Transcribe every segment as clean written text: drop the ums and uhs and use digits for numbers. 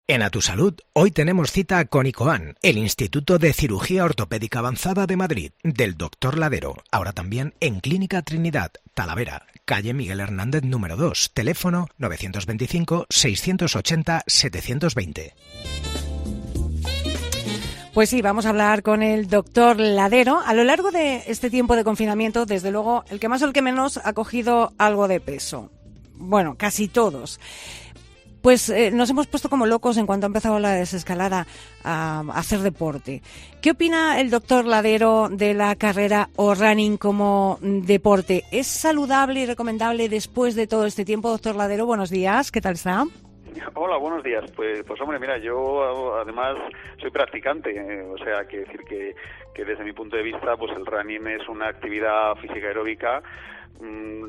En A Tu Salud, hoy tenemos cita con ICOAN, el Instituto de Cirugía Ortopédica Avanzada de Madrid, del Dr. Ladero, ahora también en Clínica Trinidad, Talavera, calle Miguel Hernández número 2, teléfono 925-680-720. Pues sí, vamos a hablar con el doctor Ladero. A lo largo de este tiempo de confinamiento, desde luego, el que más o el que menos ha cogido algo de peso. Bueno, casi todos. Pues nos hemos puesto como locos en cuanto ha empezado la desescalada a hacer deporte. ¿Qué opina el doctor Ladero de la carrera o running como deporte? ¿Es saludable y recomendable después de todo este tiempo? Doctor Ladero, buenos días. ¿Qué tal está? Hola, buenos días. Pues hombre, mira, yo además soy practicante, o sea, que decir que desde mi punto de vista, pues el running es una actividad física aeróbica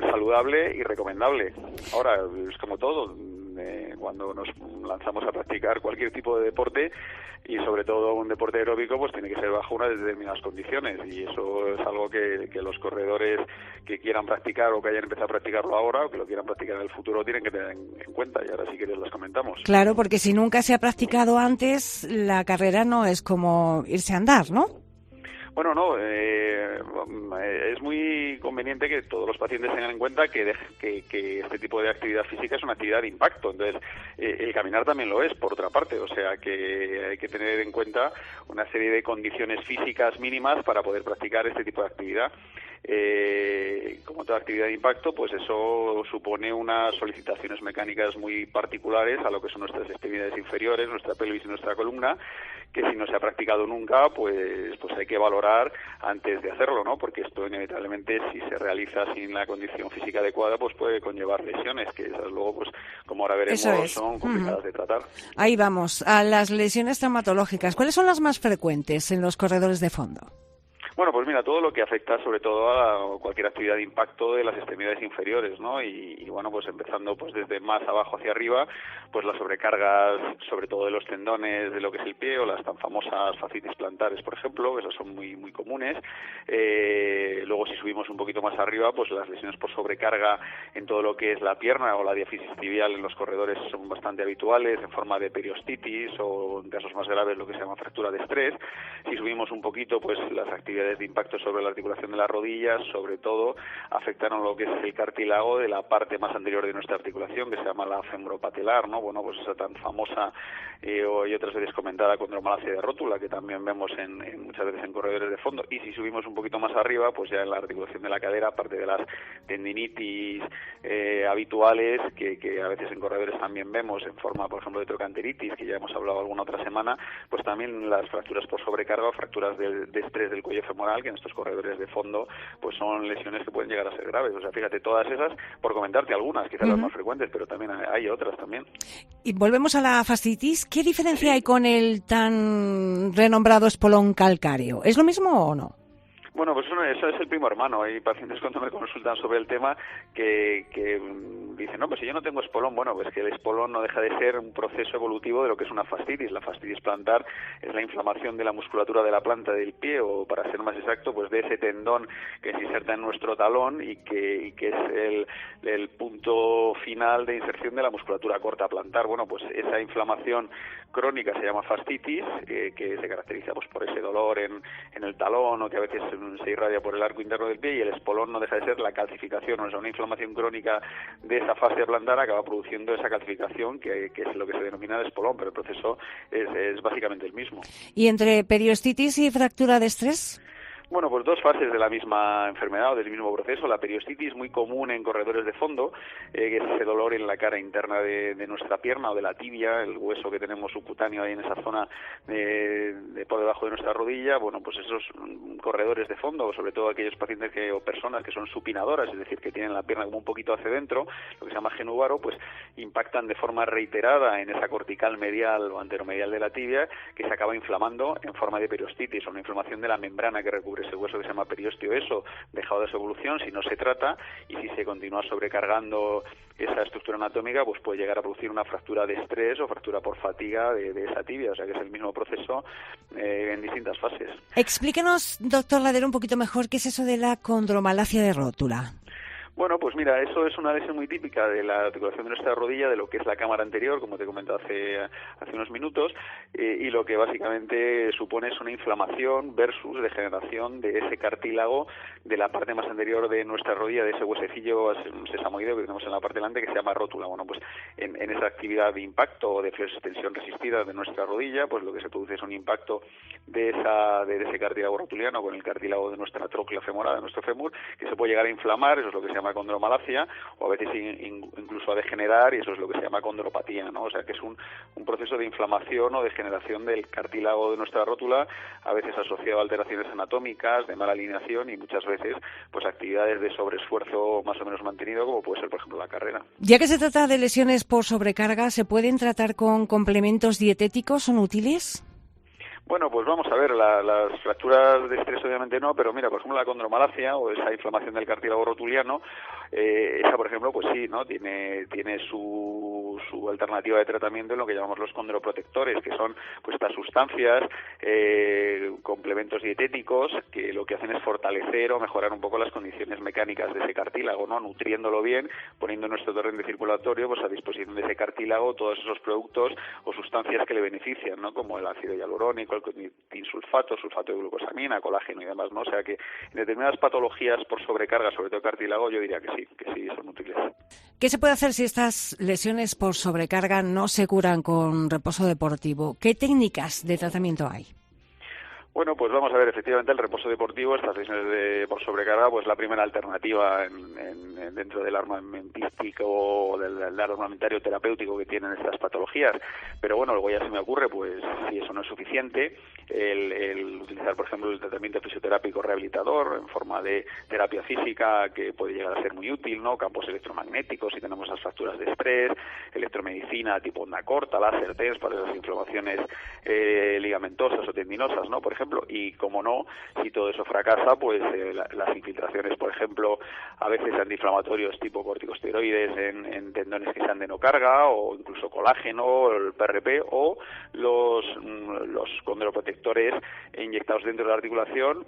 saludable y recomendable. Ahora, es como todo, cuando nos lanzamos a practicar cualquier tipo de deporte y sobre todo un deporte aeróbico, pues tiene que ser bajo unas determinadas condiciones, y eso es algo que los corredores que quieran practicar o que hayan empezado a practicarlo ahora o que lo quieran practicar en el futuro tienen que tener en cuenta, y ahora sí que las comentamos. Claro, porque si nunca se ha practicado antes, la carrera no es como irse a andar, ¿no? Bueno, no, es muy conveniente que todos los pacientes tengan en cuenta que este tipo de actividad física es una actividad de impacto. Entonces, el caminar también lo es, por otra parte. O sea, que hay que tener en cuenta una serie de condiciones físicas mínimas para poder practicar este tipo de actividad. Como toda actividad de impacto, pues eso supone unas solicitaciones mecánicas muy particulares a lo que son nuestras extremidades inferiores, nuestra pelvis y nuestra columna, que si no se ha practicado nunca, pues hay que valorar antes de hacerlo, ¿no? Porque esto inevitablemente, si se realiza sin la condición física adecuada, pues puede conllevar lesiones, que esas luego, pues como ahora veremos, son complicadas de tratar. Ahí vamos, a las lesiones traumatológicas. ¿Cuáles son las más frecuentes en los corredores de fondo? Bueno, pues mira, todo lo que afecta sobre todo a cualquier actividad de impacto de las extremidades inferiores, ¿no? Y bueno, pues empezando pues desde más abajo hacia arriba, pues las sobrecargas, sobre todo de los tendones de lo que es el pie, o las tan famosas fascitis plantares, por ejemplo, esas son muy muy comunes. Luego, si subimos un poquito más arriba, pues las lesiones por sobrecarga en todo lo que es la pierna o la diáfisis tibial en los corredores son bastante habituales, en forma de periostitis o, en casos más graves, lo que se llama fractura de estrés. Si subimos un poquito, pues las actividades de impacto sobre la articulación de las rodillas, sobre todo, afectaron lo que es el cartílago de la parte más anterior de nuestra articulación, que se llama la femoropatelar, ¿no? Bueno, pues esa tan famosa y otras veces comentada condromalacia de rótula, que también vemos muchas veces en corredores de fondo. Y si subimos un poquito más arriba, pues ya en la articulación de la cadera, aparte de las tendinitis habituales, que a veces en corredores también vemos en forma, por ejemplo, de trocanteritis, que ya hemos hablado alguna otra semana, pues también las fracturas por sobrecarga o fracturas de estrés del cuello femoral, que en estos corredores de fondo pues son lesiones que pueden llegar a ser graves. O sea, fíjate, todas esas, por comentarte algunas, quizás las más frecuentes, pero también hay otras también. Y volvemos a la fascitis. ¿Qué diferencia hay con el tan renombrado espolón calcáreo? ¿Es lo mismo o no? Bueno, pues eso es el primo hermano. Hay pacientes cuando me consultan sobre el tema que dicen, no, pues si yo no tengo espolón, bueno, pues que el espolón no deja de ser un proceso evolutivo de lo que es una fascitis. La fascitis plantar es la inflamación de la musculatura de la planta del pie, o para ser más exacto, pues de ese tendón que se inserta en nuestro talón y que es el punto final de inserción de la musculatura corta plantar. Bueno, pues esa inflamación crónica se llama fascitis, que se caracteriza pues por ese dolor en el talón, o que a veces se irradia por el arco interno del pie, y el espolón no deja de ser la calcificación, o sea, una inflamación crónica de esa fascia plantar acaba produciendo esa calcificación que es lo que se denomina el espolón, pero el proceso es básicamente el mismo. ¿Y entre periostitis y fractura de estrés? Bueno, pues dos fases de la misma enfermedad o del mismo proceso. La periostitis, muy común en corredores de fondo, que es ese dolor en la cara interna de nuestra pierna o de la tibia, el hueso que tenemos subcutáneo ahí en esa zona de por debajo de nuestra rodilla. Bueno, pues esos corredores de fondo, sobre todo aquellos pacientes o personas que son supinadoras, es decir, que tienen la pierna como un poquito hacia adentro, lo que se llama genúvaro, pues impactan de forma reiterada en esa cortical medial o anteromedial de la tibia, que se acaba inflamando en forma de periostitis, o una inflamación de la membrana que recubre ese hueso que se llama periostio. Eso, dejado de su evolución, si no se trata y si se continúa sobrecargando esa estructura anatómica, pues puede llegar a producir una fractura de estrés o fractura por fatiga de esa tibia. O sea que es el mismo proceso en distintas fases. Explíquenos, doctor Ladero, un poquito mejor qué es eso de la condromalacia de rótula. Bueno, pues mira, eso es una lesión muy típica de la articulación de nuestra rodilla, de lo que es la cámara anterior, como te he comentado hace unos minutos, y lo que básicamente supone es una inflamación versus degeneración de ese cartílago de la parte más anterior de nuestra rodilla, de ese huesecillo sesamoideo que tenemos en la parte delante, que se llama rótula. Bueno, pues en esa actividad de impacto o de flexoextensión resistida de nuestra rodilla, pues lo que se produce es un impacto de ese cartílago rotuliano con el cartílago de nuestra tróclea femoral, de nuestro fémur, que se puede llegar a inflamar, eso es lo que se llama condromalacia, o a veces incluso a degenerar, y eso es lo que se llama condropatía, ¿no? O sea que es un proceso de inflamación o degeneración del cartílago de nuestra rótula, a veces asociado a alteraciones anatómicas, de mala alineación y muchas veces pues actividades de sobreesfuerzo más o menos mantenido, como puede ser por ejemplo la carrera. Ya que se trata de lesiones por sobrecarga, ¿se pueden tratar con complementos dietéticos? ¿Son útiles? Bueno, pues vamos a ver, las fracturas de estrés obviamente no, pero mira, por ejemplo la condromalacia o esa inflamación del cartílago rotuliano, esa por ejemplo pues sí, ¿no? Tiene su alternativa de tratamiento en lo que llamamos los condroprotectores, que son pues estas sustancias, complementos dietéticos que lo que hacen es fortalecer o mejorar un poco las condiciones mecánicas de ese cartílago, ¿no? Nutriéndolo bien, poniendo nuestro torrente circulatorio pues a disposición de ese cartílago todos esos productos o sustancias que le benefician, ¿no? Como el ácido hialurónico, el tinsulfato, sulfato de glucosamina, colágeno y demás, ¿no? O sea que en determinadas patologías por sobrecarga, sobre todo cartílago, yo diría que sí son útiles. ¿Qué se puede hacer si estas lesiones por sobrecarga no se curan con reposo deportivo? ¿Qué técnicas de tratamiento hay? Bueno, pues vamos a ver, efectivamente el reposo deportivo, estas lesiones por sobrecarga, pues la primera alternativa dentro del armamentístico o del armamentario terapéutico que tienen estas patologías. Pero bueno, luego ya se me ocurre, pues si eso no es suficiente, el utilizar, por ejemplo, el tratamiento fisioterápico rehabilitador en forma de terapia física, que puede llegar a ser muy útil, ¿no? Campos electromagnéticos, si tenemos esas fracturas de estrés, electromedicina tipo onda corta, láser TENS para esas inflamaciones ligamentosas o tendinosas, ¿no? Por ejemplo, y como no, si todo eso fracasa, pues las infiltraciones, por ejemplo, a veces antiinflamatorios tipo corticosteroides en tendones que sean de no carga, o incluso colágeno, el PRP, o los condroprotectores inyectados dentro de la articulación,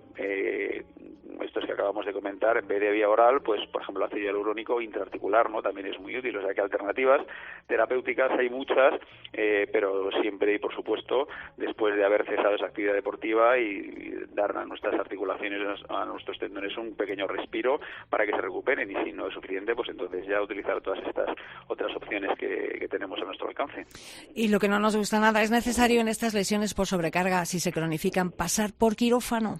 estos que acabamos de comentar, en vez de vía oral, pues por ejemplo el ácido hialurónico intraarticular, ¿no? También es muy útil. O sea que alternativas terapéuticas hay muchas, pero siempre y por supuesto después de haber cesado esa actividad deportiva y dar a nuestras articulaciones, a nuestros tendones un pequeño respiro para que se recuperen, y si no es suficiente, pues entonces ya utilizar todas estas otras opciones que tenemos a nuestro alcance. Y lo que no nos gusta nada, ¿es necesario en estas lesiones por sobrecarga, si se cronifican, pasar por quirófano?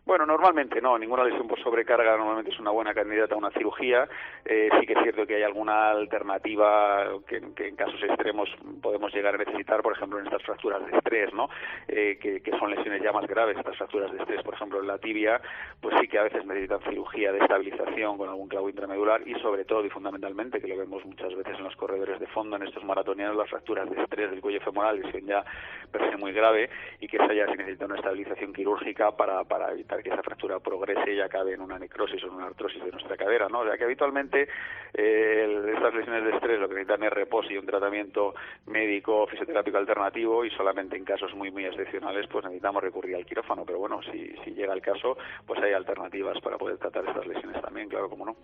Bueno, normalmente no, ninguna lesión por sobrecarga normalmente es una buena candidata a una cirugía. Sí que es cierto que hay alguna alternativa que en casos extremos podemos llegar a necesitar, por ejemplo en estas fracturas de estrés, ¿no? Que son lesiones ya más graves, estas fracturas de estrés, por ejemplo en la tibia, pues sí que a veces necesitan cirugía de estabilización con algún clavo intramedular, y sobre todo y fundamentalmente, que lo vemos muchas veces en los corredores de fondo, en estos maratonianos, las fracturas de estrés del cuello femoral, lesión ya per se muy grave, y que esa ya se necesita una estabilización quirúrgica para evitar que esa fractura progrese y acabe en una necrosis o en una artrosis de nuestra cadera, ¿no? O sea que habitualmente estas lesiones de estrés lo que necesitan es reposo y un tratamiento médico fisioterápico alternativo, y solamente en casos muy muy excepcionales pues necesitamos recurrir al quirófano. Pero bueno, si llega el caso, pues hay alternativas para poder tratar estas lesiones también, claro, como no.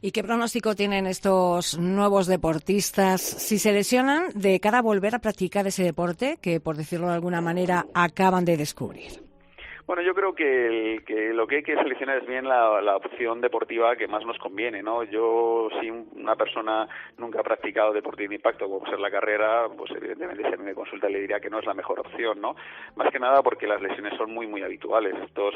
¿Y qué pronóstico tienen estos nuevos deportistas si se lesionan de cara a volver a practicar ese deporte que, por decirlo de alguna manera, acaban de descubrir? Bueno, yo creo que lo que hay que seleccionar es bien la opción deportiva que más nos conviene, ¿no? Yo, si una persona nunca ha practicado deporte de impacto, como ser la carrera, pues evidentemente si a mí me consulta le diría que no es la mejor opción, ¿no? Más que nada porque las lesiones son muy, muy habituales. Estos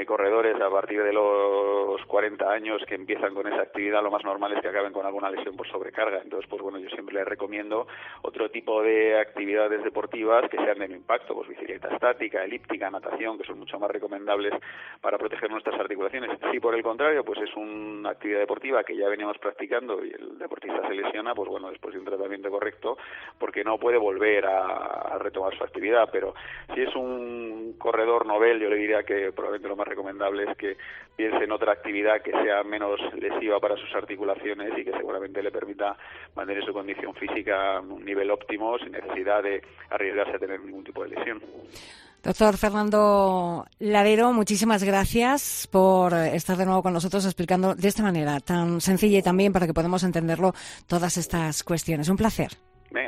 corredores a partir de los 40 años que empiezan con esa actividad, lo más normal es que acaben con alguna lesión por sobrecarga. Entonces, pues bueno, yo siempre les recomiendo otro tipo de actividades deportivas que sean de no impacto, pues bicicleta estática, elíptica, natación, que son mucho más recomendables para proteger nuestras articulaciones. Si por el contrario, pues es una actividad deportiva que ya veníamos practicando y el deportista se lesiona, pues bueno, después de un tratamiento correcto, porque no puede volver a retomar su actividad. Pero si es un corredor novel, yo le diría que probablemente lo más recomendable es que piense en otra actividad que sea menos lesiva para sus articulaciones y que seguramente le permita mantener su condición física a un nivel óptimo sin necesidad de arriesgarse a tener ningún tipo de lesión. Doctor Fernando Ladero, muchísimas gracias por estar de nuevo con nosotros explicando de esta manera tan sencilla y también para que podamos entenderlo todas estas cuestiones. Un placer.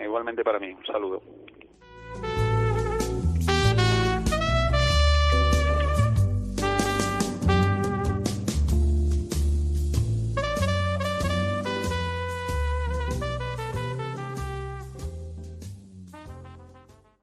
Igualmente para mí. Un saludo.